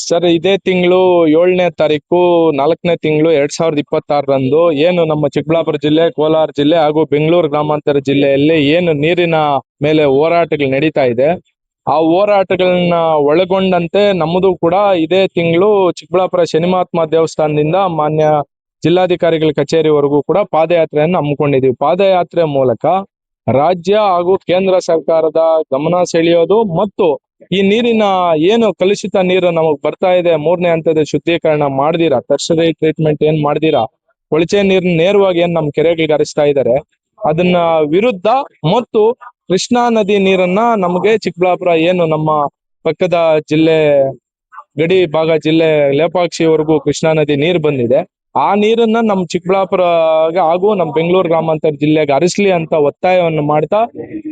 Sir, ಇದೇ ತಿಂಗಳು 7ನೇ ತಾರೀಕು 4ನೇ ತಿಂಗಳು 2026ರಂದು ಏನು ನಮ್ಮ ಚಿಕ್ಕಬಳ್ಳಾಪುರ ಜಿಲ್ಲೆ, ಕೋಲಾರ ಜಿಲ್ಲೆ ಹಾಗೂ ಬೆಂಗಳೂರು ಗ್ರಾಮಾಂತರ ಜಿಲ್ಲೆಯಲ್ಲಿ ಏನು ನೀರಿನ ಮೇಲೆ ಹೋರಾಟಗಳು ನಡೀತಾ ಇದೆ, ಆ ಹೋರಾಟಗಳನ್ನ ಒಳಗೊಂಡಂತೆ ನಮ್ಮದು ಕೂಡ ಇದೇ ತಿಂಗಳು ಚಿಕ್ಕಬಳ್ಳಾಪುರ ಶನಿಮಹಾತ್ಮ ದೇವಸ್ಥಾನದಿಂದ ಮಾನ್ಯ ಜಿಲ್ಲಾಧಿಕಾರಿಗಳ ಕಚೇರಿವರೆಗೂ ಕೂಡ ಪಾದಯಾತ್ರೆಯನ್ನು ಹಮ್ಮಿಕೊಂಡಿದ್ದೀವಿ. ಪಾದಯಾತ್ರೆ ಮೂಲಕ ರಾಜ್ಯ ಹಾಗೂ ಕೇಂದ್ರ ಸರ್ಕಾರದ ಗಮನ ಸೆಳೆಯೋದು ಮತ್ತು ಈ ನೀರಿನ ಏನು ಕಲುಷಿತ ನೀರು ನಮಗ್ ಬರ್ತಾ ಇದೆ, 3ನೇ ಹಂತದ ಶುದ್ಧೀಕರಣ ಮಾಡ್ದಿರಾ, ಟರ್ಷರಿ ಟ್ರೀಟ್ಮೆಂಟ್ ಏನ್ ಮಾಡ್ದಿರಾ, ಕೊಳಚೆ ನೀರ್ನ ನೇರವಾಗಿ ಏನ್ ನಮ್ ಕೆರೆಗಳಿಗೆ ಹರಿಸ್ತಾ ಇದ್ದಾರೆ, ಅದನ್ನ ವಿರುದ್ಧ ಮತ್ತು ಕೃಷ್ಣಾ ನದಿ ನೀರನ್ನ ನಮಗೆ ಚಿಕ್ಕಬಳ್ಳಾಪುರ ಏನು ನಮ್ಮ ಪಕ್ಕದ ಜಿಲ್ಲೆ ಗಡಿ ಭಾಗ ಜಿಲ್ಲೆ ಲೇಪಾಕ್ಷಿವರೆಗೂ ಕೃಷ್ಣಾ ನದಿ ನೀರು ಬಂದಿದೆ, ಆ ನೀರನ್ನ ನಮ್ ಚಿಕ್ಕಬಳ್ಳಾಪುರ ಹಾಗೂ ನಮ್ ಬೆಂಗಳೂರು ಗ್ರಾಮಾಂತರ ಜಿಲ್ಲೆಗೆ ಹರಿಸ್ಲಿ ಅಂತ ಒತ್ತಾಯವನ್ನು ಮಾಡ್ತಾ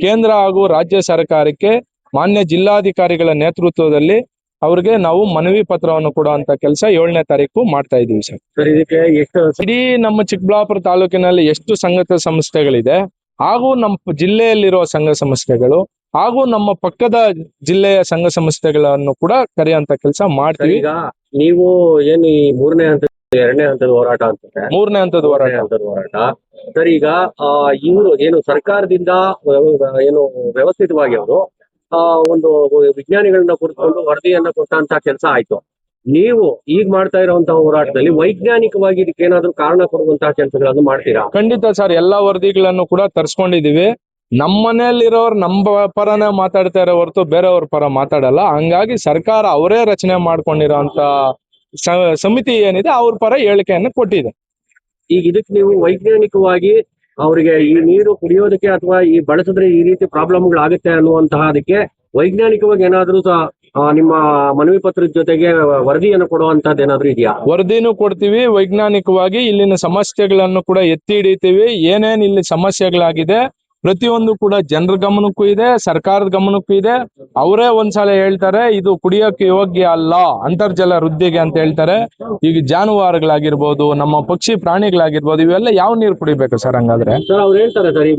ಕೇಂದ್ರ ಹಾಗೂ ರಾಜ್ಯ ಸರ್ಕಾರಕ್ಕೆ ಮಾನ್ಯ ಜಿಲ್ಲಾಧಿಕಾರಿಗಳ ನೇತೃತ್ವದಲ್ಲಿ ಅವ್ರಿಗೆ ನಾವು ಮನವಿ ಪತ್ರವನ್ನು ಕೊಡುವಂತ ಕೆಲಸ 7ನೇ ತಾರೀಕು ಮಾಡ್ತಾ ಇದೀವಿ ಸರ್. ಇದಕ್ಕೆ ಎಷ್ಟು ಇಡೀ ನಮ್ಮ ಚಿಕ್ಕಬಳ್ಳಾಪುರ ತಾಲೂಕಿನಲ್ಲಿ ಎಷ್ಟು ಸಂಘ ಸಂಸ್ಥೆಗಳಿದೆ ಹಾಗೂ ನಮ್ಮ ಜಿಲ್ಲೆಯಲ್ಲಿರುವ ಸಂಘ ಸಂಸ್ಥೆಗಳು ಹಾಗೂ ನಮ್ಮ ಪಕ್ಕದ ಜಿಲ್ಲೆಯ ಸಂಘ ಸಂಸ್ಥೆಗಳನ್ನು ಕೂಡ ಕರೆಯುವಂತ ಕೆಲಸ ಮಾಡ್ತೀವಿ. ಈಗ ನೀವು ಏನು ಈ 3ನೇ ಹಂತ 2ನೇ ಹಂತದ ಹೋರಾಟ ಅಂತ 3ನೇ ಹಂತದ ಹೋರಾಟ ಸರ್, ಈಗ ಇವರು ಏನು ಸರ್ಕಾರದಿಂದ ಏನು ವ್ಯವಸ್ಥಿತವಾಗಿ ಅವರು ಒಂದು ವಿಜ್ಞಾನಿಗಳನ್ನ ಕುರಿತುಕೊಂಡು ವರದಿಯನ್ನ ಕೊಟ್ಟಂತ ಕೆಲಸ ಆಯ್ತು. ನೀವು ಈಗ ಮಾಡ್ತಾ ಇರುವಂತಹ ಹೋರಾಟದಲ್ಲಿ ವೈಜ್ಞಾನಿಕವಾಗಿ ಇದಕ್ಕೆ ಏನಾದ್ರು ಕಾರಣ ಕೊಡುವಂತಹ ಕೆಲಸಗಳನ್ನು ಮಾಡ್ತೀರಾ? ಖಂಡಿತ ಸರ್, ಎಲ್ಲಾ ವರದಿಗಳನ್ನು ಕೂಡ ತರಿಸ್ಕೊಂಡಿದೀವಿ. ನಮ್ಮ ಮನೆಯಲ್ಲಿರೋರು ನಮ್ಮ ಪರನೇ ಮಾತಾಡ್ತಾ ಇರೋ ಹೊರತು ಬೇರೆಯವ್ರ ಪರ ಮಾತಾಡಲ್ಲ. ಹಂಗಾಗಿ ಸರ್ಕಾರ ಅವರೇ ರಚನೆ ಮಾಡ್ಕೊಂಡಿರೋಂತ ಸಮಿತಿ ಏನಿದೆ ಅವ್ರ ಪರ ಹೇಳಿಕೆಯನ್ನು ಕೊಟ್ಟಿದೆ. ಈಗ ಇದಕ್ಕೆ ನೀವು ವೈಜ್ಞಾನಿಕವಾಗಿ ಅವರಿಗೆ ಈ ನೀರು ಕುಡಿಯೋದಕ್ಕೆ ಅಥವಾ ಈ ಬಳಸಿದ್ರೆ ಈ ರೀತಿ ಪ್ರಾಬ್ಲಮ್ಗಳಾಗುತ್ತೆ ಅನ್ನುವಂತಹ ಅದಕ್ಕೆ ವೈಜ್ಞಾನಿಕವಾಗಿ ಏನಾದ್ರೂ ನಿಮ್ಮ ಮನವಿ ಪತ್ರದ ಜೊತೆಗೆ ವರದಿಯನ್ನು ಕೊಡುವಂತದ್ದು ಏನಾದ್ರೂ ಇದೆಯಾ? ವರದಿನೂ ಕೊಡ್ತೀವಿ, ವೈಜ್ಞಾನಿಕವಾಗಿ ಇಲ್ಲಿನ ಸಮಸ್ಯೆಗಳನ್ನು ಕೂಡ ಎತ್ತಿ ಹಿಡಿತೀವಿ. ಏನೇನ್ ಇಲ್ಲಿ ಸಮಸ್ಯೆಗಳಾಗಿದೆ ಪ್ರತಿಯೊಂದು ಕೂಡ ಜನರ ಗಮನಕ್ಕೂ ಇದೆ, ಸರ್ಕಾರದ ಗಮನಕ್ಕೂ ಇದೆ. ಅವರೇ ಒಂದ್ಸಲ ಹೇಳ್ತಾರೆ ಇದು ಕುಡಿಯೋಕೆ ಯೋಗ್ಯ ಅಲ್ಲ, ಅಂತರ್ಜಲ ವೃದ್ಧಿಗೆ ಅಂತ ಹೇಳ್ತಾರೆ. ಈಗ ಜಾನುವಾರುಗಳಾಗಿರ್ಬೋದು, ನಮ್ಮ ಪಕ್ಷಿ ಪ್ರಾಣಿಗಳಾಗಿರ್ಬೋದು, ಇವೆಲ್ಲ ಯಾವ ನೀರು ಕುಡಿಬೇಕು ಸರ್? ಹಂಗಾದ್ರೆ ಸರ್ ಅವ್ರು ಹೇಳ್ತಾರೆ ಸರ್ ಈ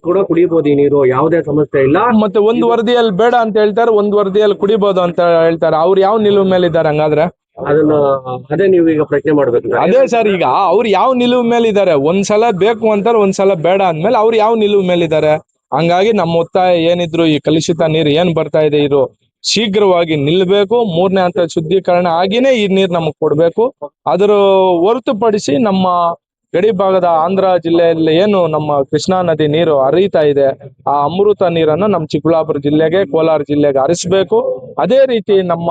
ಕೂಡ ಕುಡಿಬಹುದು ಈ ನೀರು, ಯಾವುದೇ ಸಮಸ್ಯೆ ಇಲ್ಲ. ಮತ್ತೆ ಒಂದು ವರದಿಯಲ್ಲಿ ಬೇಡ ಅಂತ ಹೇಳ್ತಾರೆ, ಒಂದು ವರದಿಯಲ್ಲಿ ಕುಡಿಬಹುದು ಅಂತ ಹೇಳ್ತಾರೆ. ಅವ್ರು ಯಾವ ನಿಲುವು ಮೇಲೆ ಇದ್ದಾರೆ ಹಂಗಾದ್ರೆ? ಅದೇ ನೀವು ಈಗ ಪ್ರಶ್ನೆ ಮಾಡ್ಬೇಕು. ಅದೇ ಸರ್, ಈಗ ಅವ್ರು ಯಾವ ನಿಲುವು ಮೇಲೆ ಇದ್ದಾರೆ? ಒಂದ್ಸಲ ಬೇಕು ಅಂತಾರೆ, ಒಂದ್ಸಲ ಬೇಡ ಅಂದ್ಮೇಲೆ ಅವ್ರು ಯಾವ ನಿಲುವು ಮೇಲೆ ಇದ್ದಾರೆ? ಹಂಗಾಗಿ ನಮ್ಮ ಒತ್ತಾಯ ಏನಿದ್ರು ಈ ಕಲುಷಿತ ನೀರು ಏನ್ ಬರ್ತಾ ಇದೆ ಇದು ಶೀಘ್ರವಾಗಿ ನಿಲ್ಬೇಕು. 3ನೇ ಹಂತ ಶುದ್ಧೀಕರಣ ಆಗಿನೇ ಈ ನೀರು ನಮಗ್ ಕೊಡ್ಬೇಕು. ಅದರ ಹೊರತುಪಡಿಸಿ ನಮ್ಮ ಗಡಿ ಭಾಗದ ಆಂಧ್ರ ಜಿಲ್ಲೆಯಲ್ಲಿ ಏನು ನಮ್ಮ ಕೃಷ್ಣಾ ನದಿ ನೀರು ಹರಿತಾ ಇದೆ, ಆ ಅಮೃತ ನೀರನ್ನ ನಮ್ಮ ಚಿಕ್ಕಬಳ್ಳಾಪುರ ಜಿಲ್ಲೆಗೆ, ಕೋಲಾರ ಜಿಲ್ಲೆಗೆ ಹರಿಸ್ಬೇಕು. ಅದೇ ರೀತಿ ನಮ್ಮ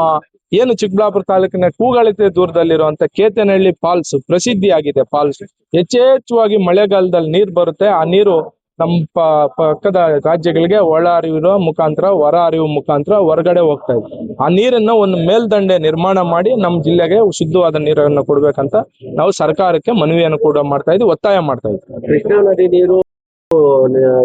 ಏನು ಚಿಕ್ಕಬಳ್ಳಾಪುರ ತಾಲೂಕಿನ ಕೂಗಳತೆ ದೂರದಲ್ಲಿರುವಂತ ಕೇತನಹಳ್ಳಿ ಫಾಲ್ಸ್ ಪ್ರಸಿದ್ಧಿಯಾಗಿದೆ. ಫಾಲ್ಸ್ ಹೆಚ್ಚೆಚ್ಚುವಾಗಿ ಮಳೆಗಾಲದಲ್ಲಿ ನೀರು ಬರುತ್ತೆ. ಆ ನೀರು ನಮ್ಮ ಪಕ್ಕದ ರಾಜ್ಯಗಳಿಗೆ ಒಳ ಹರಿವಿರೋ ಮುಖಾಂತರ, ಹೊರ ಹರಿವು ಮುಖಾಂತರ ಹೊರಗಡೆ ಹೋಗ್ತಾ ಇದೆ. ಆ ನೀರನ್ನ ಒಂದು ಮೇಲ್ದಂಡೆ ನಿರ್ಮಾಣ ಮಾಡಿ ನಮ್ಮ ಜಿಲ್ಲೆಗೆ ಶುದ್ಧವಾದ ನೀರನ್ನು ಕೊಡ್ಬೇಕಂತ ನಾವು ಸರ್ಕಾರಕ್ಕೆ ಮನವಿಯನ್ನು ಕೂಡ ಮಾಡ್ತಾ ಇದ್ವಿ, ಒತ್ತಾಯ ಮಾಡ್ತಾ ಇದ್ವಿ. ಕೃಷ್ಣಾ ನದಿ ನೀರು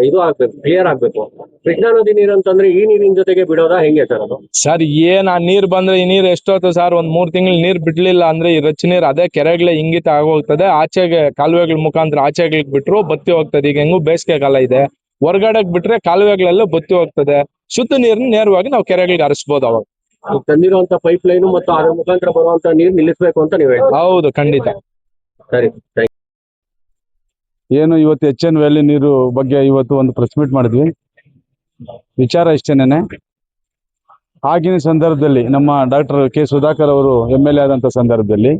ಇದು ಆಗ್ಬೇಕು, ಕ್ಲಿಯರ್ ಆಗ್ಬೇಕು. ಕೃಷ್ಣಾ ನದಿ ನೀರು ಅಂತಂದ್ರೆ ಈ ನೀರಿನ ಜೊತೆಗೆ ಬಿಡೋದಾ ಹೆಂಗೆ ಸರ್ ಅದು? ಸರ್, ಏನ್ ಆ ನೀರ್ ಬಂದ್ರೆ ಈ ನೀರ್ ಎಷ್ಟೊತ್ತು ಸರ್? ಒಂದ್ 3 ತಿಂಗಳು ನೀರ್ ಬಿಡ್ಲಿಲ್ಲ ಅಂದ್ರೆ ಈ ರಚ್ಚ ನೀರ್ ಅದೇ ಕೆರೆಗಳೇ ಇಂಗಿತ ಆಗೋಗ್ತದೆ. ಆಚೆಗೆ ಕಾಲುವೆಗಳ ಮುಖಾಂತರ ಆಚೆಗಳಿಗೆ ಬಿಟ್ರು ಬತ್ತಿ ಹೋಗ್ತದೆ. ಈಗ ಹೆಂಗು ಬೇಸಿಗೆ ಕಾಲ ಇದೆ, ಹೊರಗಡೆಗೆ ಬಿಟ್ರೆ ಕಾಲುವೆಗಳೆಲ್ಲ ಬತ್ತಿ ಹೋಗ್ತದೆ. ಶುದ್ಧ ನೀರನ್ನ ನೇರವಾಗಿ ನಾವು ಕೆರೆಗಳಿಗೆ ಹರಿಸಬಹುದು. ಅವಾಗ ತಂದಿರುವಂತ ಪೈಪ್ ಲೈನ್ ಮತ್ತು ಅದ್ರ ಮುಖಾಂತರ ಬರುವಂತ ನೀರು ನಿಲ್ಲಿಸಬೇಕು ಅಂತ ನೀವು ಹೇಳಿ? ಹೌದು, ಖಂಡಿತ. ಸರಿ. ಏನು ಇವತ್ತು HN ವ್ಯಾಲಿ ನೀರು ಬಗ್ಗೆ ಇವತ್ತು ಒಂದು ಪ್ರೆಸ್ ಮೀಟ್ ಮಾಡಿದ್ವಿ. ವಿಚಾರ ಇಷ್ಟೇನೆ, ಆಗಿನ ಸಂದರ್ಭದಲ್ಲಿ ನಮ್ಮ ಡಾಕ್ಟರ್ ಕೆ ಸುಧಾಕರ್ ಅವರು MLA ಆದಂತ ಸಂದರ್ಭದಲ್ಲಿ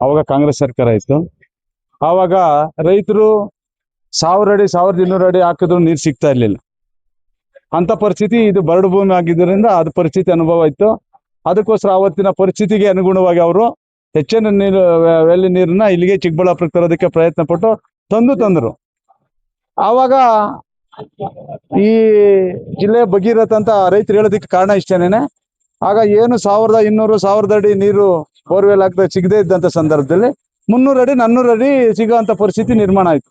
ಅವಾಗ ಕಾಂಗ್ರೆಸ್ ಸರ್ಕಾರ ಇತ್ತು. ಆವಾಗ ರೈತರು 1000 ಅಡಿ 1200 ಅಡಿ ಹಾಕಿದ್ರು ನೀರು ಸಿಗ್ತಾ ಇರ್ಲಿಲ್ಲ. ಅಂತ ಪರಿಸ್ಥಿತಿ, ಇದು ಬರಡು ಭೂಮಿ ಆಗಿದ್ದರಿಂದ ಅದು ಪರಿಸ್ಥಿತಿ ಅನುಭವ ಇತ್ತು. ಅದಕ್ಕೋಸ್ಕರ ಅವತ್ತಿನ ಪರಿಸ್ಥಿತಿಗೆ ಅನುಗುಣವಾಗಿ ಅವರು HN ವ್ಯಾಲಿ ನೀರನ್ನ ಇಲ್ಲಿಗೆ ಚಿಕ್ಕಬಳ್ಳಾಪುರಕ್ಕೆ ತರೋದಕ್ಕೆ ಪ್ರಯತ್ನ ಪಟ್ಟು ತಂದ್ರು. ಆವಾಗ ಈ ಜಿಲ್ಲೆ ಭಗೀರಥ ಅಂತ ರೈತರು ಹೇಳೋದಕ್ಕೆ ಕಾರಣ ಇಷ್ಟೇನೆ. ಆಗ ಏನು 1200 1000 ಅಡಿ ನೀರು ಬೋರ್ವೆಲ್ ಹಾಕ್ತಾ ಸಿಗದೇ ಇದ್ದಂತ ಸಂದರ್ಭದಲ್ಲಿ 300 ಅಡಿ 400 ಅಡಿ ಸಿಗುವಂತ ಪರಿಸ್ಥಿತಿ ನಿರ್ಮಾಣ ಆಯ್ತು.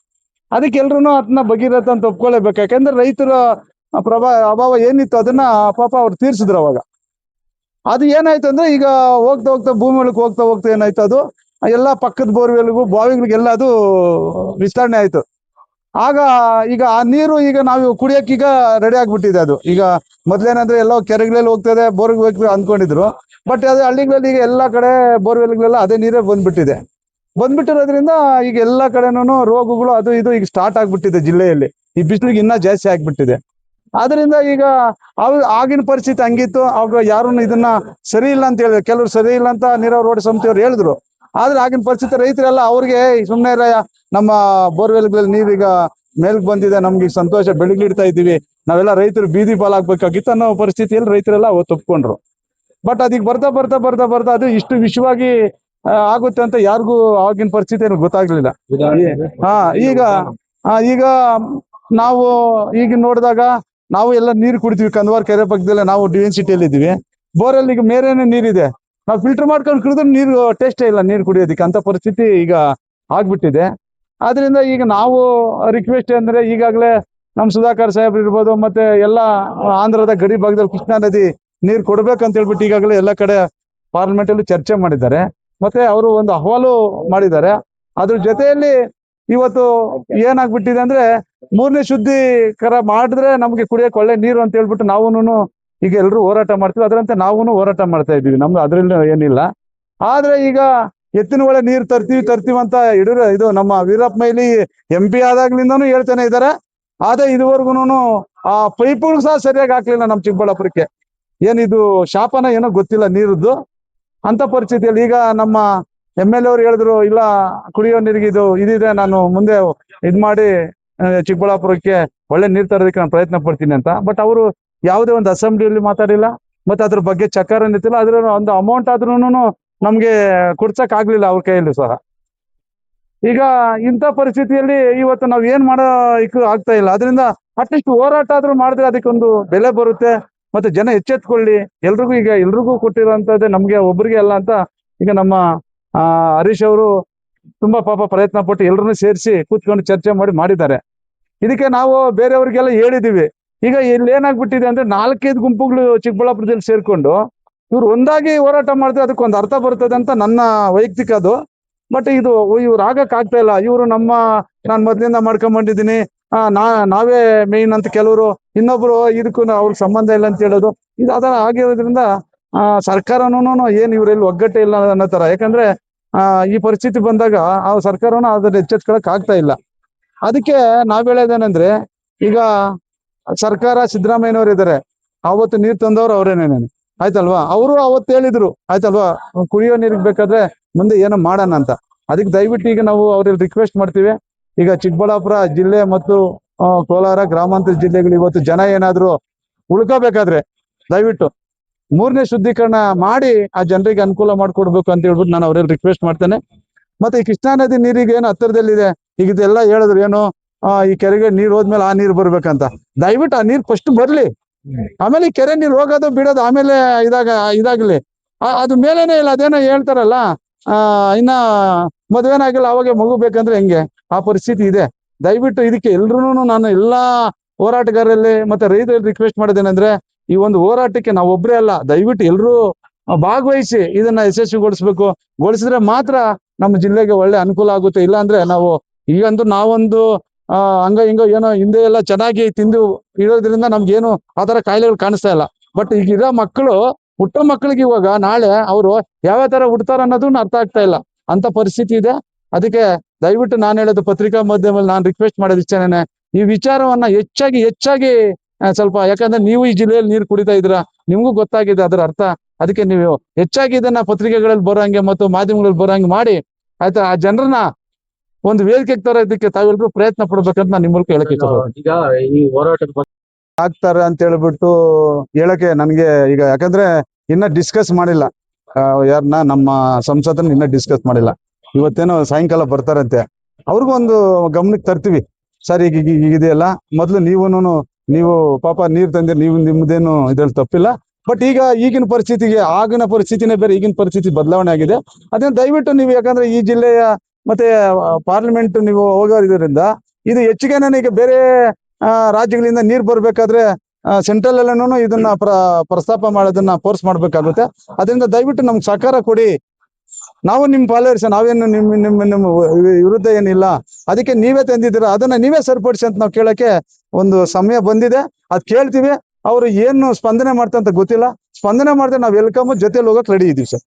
ಅದಕ್ಕೆ ಎಲ್ರು ಅದನ್ನ ಭಗೀರಥ ಅಂತ ಒಪ್ಕೊಳ್ಳೇಬೇಕು. ಯಾಕಂದ್ರೆ ರೈತರ ಅಭಾವ ಏನಿತ್ತು ಅದನ್ನ ಪಾಪ ಅವ್ರು ತೀರ್ಸಿದ್ರು. ಅವಾಗ ಅದು ಏನಾಯ್ತು ಅಂದ್ರೆ ಈಗ ಹೋಗ್ತಾ ಹೋಗ್ತಾ ಭೂಮಿ ಒಳಗೆ ಹೋಗ್ತಾ ಏನಾಯ್ತು, ಅದು ಎಲ್ಲ ಪಕ್ಕದ ಬೋರ್ವೆಲ್ಗೂ ಬಾವಿಗಳಿಗೆಲ್ಲ ಅದು ವಿಸ್ತರಣೆ ಆಯ್ತು. ಆಗ ಈಗ ಆ ನೀರು ಈಗ ನಾವು ಕುಡಿಯಕ್ಕೆ ಈಗ ರೆಡಿ ಆಗ್ಬಿಟ್ಟಿದೆ. ಅದು ಈಗ ಮೊದ್ಲೇನಂದ್ರೆ ಎಲ್ಲೋ ಕೆರೆಗಳಲ್ಲಿ ಹೋಗ್ತದೆ, ಬೋರ್ಗೆ ಹೋಗ್ತದೆ ಅಂದ್ಕೊಂಡಿದ್ರು. ಬಟ್ ಅದು ಹಳ್ಳಿಗಳಲ್ಲಿ ಈಗ ಎಲ್ಲಾ ಕಡೆ ಬೋರ್ವೆಲ್ಗಳೆಲ್ಲ ಅದೇ ನೀರೇ ಬಂದ್ಬಿಟ್ಟಿರೋದ್ರಿಂದ ಈಗ ಎಲ್ಲಾ ಕಡೆನೂ ರೋಗಗಳು ಅದು ಇದು ಈಗ ಸ್ಟಾರ್ಟ್ ಆಗ್ಬಿಟ್ಟಿದೆ ಜಿಲ್ಲೆಯಲ್ಲಿ. ಈ ಬಿಸಿಲಿಗೆ ಇನ್ನೂ ಜಾಸ್ತಿ ಆಗ್ಬಿಟ್ಟಿದೆ. ಆದ್ರಿಂದ ಈಗ ಆಗಿನ ಪರಿಸ್ಥಿತಿ ಹಂಗಿತ್ತು. ಅವಾಗ ಯಾರು ಇದನ್ನ ಸರಿ ಇಲ್ಲ ಅಂತ ಹೇಳಿದ್ರು, ಕೆಲವರು ಸರಿ ಇಲ್ಲ ಅಂತ ನೀರಾವರಿ ರೋಡ್ ಸಮಿತಿಯವ್ರು ಹೇಳಿದ್ರು. ಆದ್ರೆ ಆಗಿನ ಪರಿಸ್ಥಿತಿ ರೈತರೆಲ್ಲ ಅವ್ರಿಗೆ ಸುಮ್ಮನೆ ನಮ್ಮ ಬೋರ್ವೆಲ್ಗಳಲ್ಲಿ ನೀರೀಗ ಮೇಲ್ಕ್ ಬಂದಿದೆ, ನಮ್ಗೆ ಈಗ ಸಂತೋಷ, ಬೆಳಗಿಡ್ತಾ ಇದ್ದೀವಿ, ನಾವೆಲ್ಲ ರೈತರು ಬೀದಿ ಪಾಲಾಗ್ಬೇಕಾಗಿತ್ತು ಅನ್ನೋ ಪರಿಸ್ಥಿತಿಯಲ್ಲಿ ರೈತರೆಲ್ಲ ಅವತ್ತು ಒಪ್ಕೊಂಡ್ರು. ಬಟ್ ಅದಕ್ಕೆ ಬರ್ತಾ ಅದು ಇಷ್ಟು ವಿಷಯವಾಗಿ ಆಗುತ್ತೆ ಅಂತ ಯಾರಿಗೂ ಆಗಿನ ಪರಿಸ್ಥಿತಿಯಲ್ಲಿ ಗೊತ್ತಾಗ್ಲಿಲ್ಲ. ಈಗ ನಾವು ಈಗ ನೋಡಿದಾಗ ನಾವು ಎಲ್ಲ ನೀರು ಕುಡಿತೀವಿ. ಕಂದವಾರ ಕೆರೆ ಪಕ್ಕದಲ್ಲೇ ನಾವು ಡಿವಿನ್ ಸಿಟಿಯಲ್ಲಿ ಇದ್ದೀವಿ. ಬೋರಲ್ಲಿ ಈಗ ಮೇರೇನೆ ನೀರಿದೆ, ನಾವು ಫಿಲ್ಟರ್ ಮಾಡ್ಕೊಂಡು ಕುಡಿದ್ರೆ ನೀರು ಟೇಸ್ಟೇ ಇಲ್ಲ ನೀರು ಕುಡಿಯೋದಕ್ಕೆ, ಅಂತ ಪರಿಸ್ಥಿತಿ ಈಗ ಆಗ್ಬಿಟ್ಟಿದೆ. ಆದ್ರಿಂದ ಈಗ ನಾವು ರಿಕ್ವೆಸ್ಟ್ ಅಂದ್ರೆ, ಈಗಾಗಲೇ ನಮ್ಮ ಸುಧಾಕರ್ ಸಾಹೇಬ್ರು ಇರ್ಬೋದು, ಮತ್ತೆ ಎಲ್ಲ ಆಂಧ್ರದ ಗಡಿ ಭಾಗದಲ್ಲಿ ಕೃಷ್ಣಾ ನದಿ ನೀರು ಕೊಡ್ಬೇಕಂತ ಹೇಳ್ಬಿಟ್ಟು ಈಗಾಗಲೇ ಎಲ್ಲ ಕಡೆ ಪಾರ್ಲಿಮೆಂಟ್ ಅಲ್ಲಿ ಚರ್ಚೆ ಮಾಡಿದ್ದಾರೆ. ಮತ್ತೆ ಅವರು ಒಂದು ಅಹವಾಲು ಮಾಡಿದ್ದಾರೆ. ಅದ್ರ ಜೊತೆಯಲ್ಲಿ ಇವತ್ತು ಏನಾಗ್ಬಿಟ್ಟಿದೆ ಅಂದ್ರೆ, 3ನೇ ಶುದ್ಧೀಕರ ಮಾಡಿದ್ರೆ ನಮ್ಗೆ ಕುಡಿಯಕ್ಕೆ ಒಳ್ಳೆ ನೀರು ಅಂತ ಹೇಳ್ಬಿಟ್ಟು ನಾವೂನು ಈಗ ಎಲ್ಲರೂ ಹೋರಾಟ ಮಾಡ್ತೀವಿ. ಅದರಂತೆ ನಾವೂನು ಹೋರಾಟ ಮಾಡ್ತಾ ಇದ್ದೀವಿ, ನಮ್ದು ಅದ್ರಲ್ಲಿ ಏನಿಲ್ಲ. ಆದ್ರೆ ಈಗ ಎತ್ತಿನ ಒಳ್ಳೆ ನೀರು ತರ್ತೀವಿ ಅಂತ ಇದು ನಮ್ಮ ವೀರಪ್ಪ ಮೊಯ್ಲಿ MP ಆದಾಗ್ಲಿಂದನೂ ಹೇಳ್ತಾನೆ ಇದ್ದಾರೆ. ಆದ್ರೆ ಇದುವರೆಗೂ ಆ ಪೈಪ್ಗಳು ಸಹ ಸರಿಯಾಗಿ ಹಾಕ್ಲಿಲ್ಲ ನಮ್ಮ ಚಿಕ್ಕಬಳ್ಳಾಪುರಕ್ಕೆ. ಏನಿದು ಶಾಪನ ಏನೋ ಗೊತ್ತಿಲ್ಲ ನೀರದ್ದು. ಅಂತ ಪರಿಸ್ಥಿತಿಯಲ್ಲಿ ಈಗ ನಮ್ಮ MLA ಅವ್ರು ಹೇಳಿದ್ರು, ಇಲ್ಲ ಕುಡಿಯೋ ನೀರಿಗೆ ಇದಿದೆ, ನಾನು ಮುಂದೆ ಮಾಡಿ ಚಿಕ್ಕಬಳ್ಳಾಪುರಕ್ಕೆ ಒಳ್ಳೆ ನೀರು ತರೋದಕ್ಕೆ ನಾನು ಪ್ರಯತ್ನ ಪಡ್ತೀನಿ ಅಂತ. ಬಟ್ ಅವರು ಯಾವುದೇ ಒಂದು ಅಸೆಂಬ್ಲಿಯಲ್ಲಿ ಮಾತಾಡಿಲ್ಲ, ಮತ್ತೆ ಅದ್ರ ಬಗ್ಗೆ ಚಕ್ಕಾರ ನಿಂತಿಲ್ಲ. ಅದ್ರ ಒಂದು ಅಮೌಂಟ್ ಆದ್ರೂನು ನಮ್ಗೆ ಕೊಡ್ಸಕ್ ಆಗ್ಲಿಲ್ಲ ಅವ್ರ ಕೈಯಲ್ಲಿ ಸಹ. ಈಗ ಇಂಥ ಪರಿಸ್ಥಿತಿಯಲ್ಲಿ ಇವತ್ತು ನಾವ್ ಏನ್ ಆಗ್ತಾ ಇಲ್ಲ. ಅದರಿಂದ ಅಟ್ಲೀಸ್ಟ್ ಹೋರಾಟ ಆದ್ರೂ ಮಾಡಿದ್ರೆ ಅದಕ್ಕೊಂದು ಬೆಲೆ ಬರುತ್ತೆ, ಮತ್ತೆ ಜನ ಎಚ್ಚೆತ್ಕೊಳ್ಳಿ. ಎಲ್ರಿಗೂ ಕೊಟ್ಟಿರೋಂಥದ್ದೇ, ನಮ್ಗೆ ಒಬ್ರಿಗೆ ಅಲ್ಲ ಅಂತ ಈಗ ನಮ್ಮ ಹರೀಶ್ ಅವರು ತುಂಬಾ ಪಾಪ ಪ್ರಯತ್ನ ಪಟ್ಟು ಎಲ್ಲರನ್ನೂ ಸೇರಿಸಿ ಕೂತ್ಕೊಂಡು ಚರ್ಚೆ ಮಾಡಿದ್ದಾರೆ. ಇದಕ್ಕೆ ನಾವು ಬೇರೆಯವ್ರಿಗೆಲ್ಲ ಹೇಳಿದೀವಿ. ಈಗ ಇಲ್ಲಿ ಏನಾಗ್ಬಿಟ್ಟಿದೆ ಅಂದ್ರೆ, 4-5 ಗುಂಪುಗಳು ಚಿಕ್ಕಬಳ್ಳಾಪುರದಲ್ಲಿ ಸೇರ್ಕೊಂಡು ಇವ್ರು ಒಂದಾಗಿ ಹೋರಾಟ ಮಾಡಿದ್ರೆ ಅದಕ್ಕೊಂದು ಅರ್ಥ ಬರ್ತದೆ ಅಂತ ನನ್ನ ವೈಯಕ್ತಿಕ ಅದು. ಬಟ್ ಇವ್ರು ಆಗಕ್ ಆಗ್ತಾ ಇಲ್ಲ. ಇವರು ನಾನು ಮೊದ್ಲಿಂದ ಮಾಡ್ಕೊಂಡ್ಬಂದಿದ್ದೀನಿ, ನಾವೇ ಮೇನ್ ಅಂತ ಕೆಲವರು, ಇನ್ನೊಬ್ರು ಇದಕ್ಕೂ ಅವ್ರಿಗೆ ಸಂಬಂಧ ಇಲ್ಲ ಅಂತ ಹೇಳೋದು. ಇದು ಅದರ ಆಗಿರೋದ್ರಿಂದ ಸರ್ಕಾರನೂ ಏನ್ ಇವರಲ್ಲಿ ಒಗ್ಗಟ್ಟೆ ಇಲ್ಲ ಅನ್ನೋ ತರ. ಯಾಕಂದ್ರೆ ಈ ಪರಿಸ್ಥಿತಿ ಬಂದಾಗ ಆ ಸರ್ಕಾರನ ಅದ್ರ ಎಚ್ಚೆತ್ಕೊಳಕ್ ಆಗ್ತಾ ಇಲ್ಲ. ಅದಕ್ಕೆ ನಾವ್ ಹೇಳೋದೇನಂದ್ರೆ, ಈಗ ಸರ್ಕಾರ ಸಿದ್ದರಾಮಯ್ಯನವ್ರು ಇದಾರೆ, ಅವತ್ತು ನೀರ್ ತಂದವ್ರು ಅವ್ರೇನೇನೆ, ಆಯ್ತಲ್ವಾ? ಅವರು ಅವತ್ತು ಹೇಳಿದ್ರು, ಆಯ್ತಲ್ವಾ, ಕುಡಿಯೋ ನೀರಿಗೆ ಬೇಕಾದ್ರೆ ಮುಂದೆ ಏನೋ ಮಾಡೋಣ ಅಂತ. ಅದಕ್ಕೆ ದಯವಿಟ್ಟು ಈಗ ನಾವು ಅವ್ರಲ್ಲಿ ರಿಕ್ವೆಸ್ಟ್ ಮಾಡ್ತೀವಿ. ಈಗ ಚಿಕ್ಕಬಳ್ಳಾಪುರ ಜಿಲ್ಲೆ ಮತ್ತು ಕೋಲಾರ ಗ್ರಾಮಾಂತರ ಜಿಲ್ಲೆಗಳು ಇವತ್ತು ಜನ ಏನಾದ್ರು ಉಳ್ಕೋಬೇಕಾದ್ರೆ ದಯವಿಟ್ಟು 3ನೇ ಶುದ್ಧೀಕರಣ ಮಾಡಿ ಆ ಜನರಿಗೆ ಅನುಕೂಲ ಮಾಡ್ಕೊಡ್ಬೇಕು ಅಂತ ಹೇಳ್ಬಿಟ್ಟು ನಾನು ಅವ್ರಲ್ಲಿ ರಿಕ್ವೆಸ್ಟ್ ಮಾಡ್ತೇನೆ. ಮತ್ತೆ ಈ ಕೃಷ್ಣಾ ನದಿ ನೀರಿಗೆ ಏನು ಹತ್ತಿರದಲ್ಲಿದೆ, ಈಗ ಇದೆಲ್ಲ ಹೇಳಿದ್ರು ಏನು, ಈ ಕೆರೆಗೆ ನೀರ್ ಹೋದ್ಮೇಲೆ ಆ ನೀರ್ ಬರ್ಬೇಕಂತ. ದಯವಿಟ್ಟು ಆ ನೀರ್ ಫಸ್ಟ್ ಬರ್ಲಿ, ಆಮೇಲೆ ಈ ಕೆರೆ ನೀರ್ ಹೋಗೋದು ಬಿಡೋದು ಆಮೇಲೆ ಇದಾಗ್ಲಿ. ಅದು ಮೇಲೇನೆ ಇಲ್ಲ. ಅದೇನೋ ಹೇಳ್ತಾರಲ್ಲ, ಇನ್ನ ಮದ್ವೆನಾಗಿಲ್ಲ ಅವಾಗೆ ಮಗು ಬೇಕಂದ್ರೆ ಹೆಂಗೆ, ಆ ಪರಿಸ್ಥಿತಿ ಇದೆ. ದಯವಿಟ್ಟು ಇದಕ್ಕೆ ಎಲ್ರು ನಾನು ಎಲ್ಲಾ ಹೋರಾಟಗಾರರಲ್ಲಿ ಮತ್ತೆ ರೈತರಲ್ಲಿ ರಿಕ್ವೆಸ್ಟ್ ಮಾಡೋದೇನಂದ್ರೆ, ಈ ಒಂದು ಹೋರಾಟಕ್ಕೆ ನಾವು ಒಬ್ರೇ ಅಲ್ಲ, ದಯವಿಟ್ಟು ಎಲ್ರೂ ಭಾಗವಹಿಸಿ ಇದನ್ನ ಗೊಳಿಸಿದ್ರೆ ಮಾತ್ರ ನಮ್ಮ ಜಿಲ್ಲೆಗೆ ಒಳ್ಳೆ ಅನುಕೂಲ ಆಗುತ್ತೆ. ಇಲ್ಲ ಅಂದ್ರೆ ಈಗಂತೂ ನಾವೊಂದು ಹಂಗ ಹಿಂಗ ಏನೋ ಹಿಂದೆ ಎಲ್ಲ ಚೆನ್ನಾಗಿ ತಿಂದು ಇರೋದ್ರಿಂದ ನಮ್ಗೇನು ಆತರ ಕಾಯಿಲೆಗಳು ಕಾಣಿಸ್ತಾ ಇಲ್ಲ. ಬಟ್ ಈಗಿರೋ ಹುಟ್ಟೋ ಮಕ್ಕಳಿಗೆ ಇವಾಗ ನಾಳೆ ಅವರು ಯಾವ ತರ ಹುಡ್ತಾರ ಅನ್ನೋದನ್ನ ಅರ್ಥ ಆಗ್ತಾ ಇಲ್ಲ, ಅಂತ ಪರಿಸ್ಥಿತಿ ಇದೆ. ಅದಕ್ಕೆ ದಯವಿಟ್ಟು ನಾನು ಹೇಳೋದು, ಪತ್ರಿಕಾ ಮಾಧ್ಯಮದಲ್ಲಿ ನಾನು ರಿಕ್ವೆಸ್ಟ್ ಮಾಡೋದು ಇಷ್ಟೇನೆ, ಈ ವಿಚಾರವನ್ನ ಹೆಚ್ಚಾಗಿ ಸ್ವಲ್ಪ, ಯಾಕಂದ್ರೆ ನೀವು ಈ ಜಿಲ್ಲೆಯಲ್ಲಿ ನೀರು ಕುಡಿತಾ ಇದ್ದೀರಾ, ನಿಮ್ಗೂ ಗೊತ್ತಾಗಿದೆ ಅದರ ಅರ್ಥ. ಅದಕ್ಕೆ ನೀವು ಹೆಚ್ಚಾಗಿ ಇದನ್ನ ಪತ್ರಿಕೆಗಳಲ್ಲಿ ಬರೋಂಗೆ ಮತ್ತು ಮಾಧ್ಯಮಗಳಲ್ಲಿ ಬರೋಂಗೆ ಮಾಡಿ, ಆಯ್ತಾ, ಆ ಜನರನ್ನ ಒಂದು ವೇದಿಕೆಗೆ ತರೋದಕ್ಕೆ ತಾವೆಲ್ಲರೂ ಪ್ರಯತ್ನ ಪಡ್ಬೇಕಂತ ನಾನು ನಿಮ್ಮ ಮೂಲಕ ಹೇಳಕ್ಕೆ ಇಷ್ಟಪಡ್ತೀನಿ. ಈಗ ಈ ಹೋರಾಟದ ಆಗ್ತಾರೆ ಅಂತ ಹೇಳ್ಬಿಟ್ಟು ಹೇಳಕ್ಕೆ ನನ್ಗೆ ಈಗ, ಯಾಕಂದ್ರೆ ಇನ್ನ ಡಿಸ್ಕಸ್ ಮಾಡಿಲ್ಲ, ಯಾರನ್ನ ನಮ್ಮ ಸಂಸದನ್ನ ಇನ್ನ ಡಿಸ್ಕಸ್ ಮಾಡಿಲ್ಲ. ಇವತ್ತೇನೋ ಸಾಯಂಕಾಲ ಬರ್ತಾರಂತೆ, ಅವ್ರಿಗೂ ಒಂದು ಗಮನಕ್ಕೆ ತರ್ತೀವಿ. ಸರ್ ಈಗ ಇದೆಯಲ್ಲ, ಮೊದ್ಲು ನೀವು ಪಾಪ ನೀರ್ ತಂದಿರಿ, ನಿಮ್ದೇನು ಇದ್ರಲ್ಲಿ ತಪ್ಪಿಲ್ಲ. ಬಟ್ ಈಗಿನ ಪರಿಸ್ಥಿತಿಗೆ ಆಗಿನ ಪರಿಸ್ಥಿತಿನೇ ಬೇರೆ, ಈಗಿನ ಪರಿಸ್ಥಿತಿ ಬದಲಾವಣೆ ಆಗಿದೆ. ಅದನ್ನ ದಯವಿಟ್ಟು ನೀವು, ಯಾಕಂದ್ರೆ ಈ ಜಿಲ್ಲೆಯ ಮತ್ತೆ ಪಾರ್ಲಿಮೆಂಟ್ ನೀವು ಹೋಗೋದ್ರಿಂದ ಇದು ಹೆಚ್ಚಿಗೆ ಈಗ ಬೇರೆ ರಾಜ್ಯಗಳಿಂದ ನೀರ್ ಬರ್ಬೇಕಾದ್ರೆ ಸೆಂಟ್ರಲ್ ಅಲ್ಲೂ ಇದನ್ನ ಪ್ರಸ್ತಾಪ ಮಾಡೋದನ್ನ ಫೋರ್ಸ್ ಮಾಡ್ಬೇಕಾಗುತ್ತೆ. ಅದರಿಂದ ದಯವಿಟ್ಟು ನಮ್ಗೆ ಸಹಕಾರ ಕೊಡಿ. ನಾವು ನಿಮ್ಮ ಫಾಲೋವರ್ಸ್, ನಾವೇನು ನಿಮ್ಮ ವಿರುದ್ಧ ಏನಿಲ್ಲ. ಅದಕ್ಕೆ ನೀವೇ ತಂದಿದ್ದೀರಾ, ಅದನ್ನ ನೀವೇ ಸರಿಪಡಿಸಿ ಅಂತ ನಾವು ಕೇಳಕ್ಕೆ ಒಂದು ಸಮಯ ಬಂದಿದೆ. ಅದ್ ಕೇಳ್ತೀವಿ. ಅವರು ಏನು ಸ್ಪಂದನೆ ಮಾಡ್ತಾ ಅಂತ ಗೊತ್ತಿಲ್ಲ. ಸ್ಪಂದನೆ ಮಾಡಿದ್ರೆ ನಾವು ವೆಲ್ಕಮ್, ಜೊತೆಲಿ ಹೋಗಕ್ ರೆಡಿ ಇದೀವಿ ಸರ್.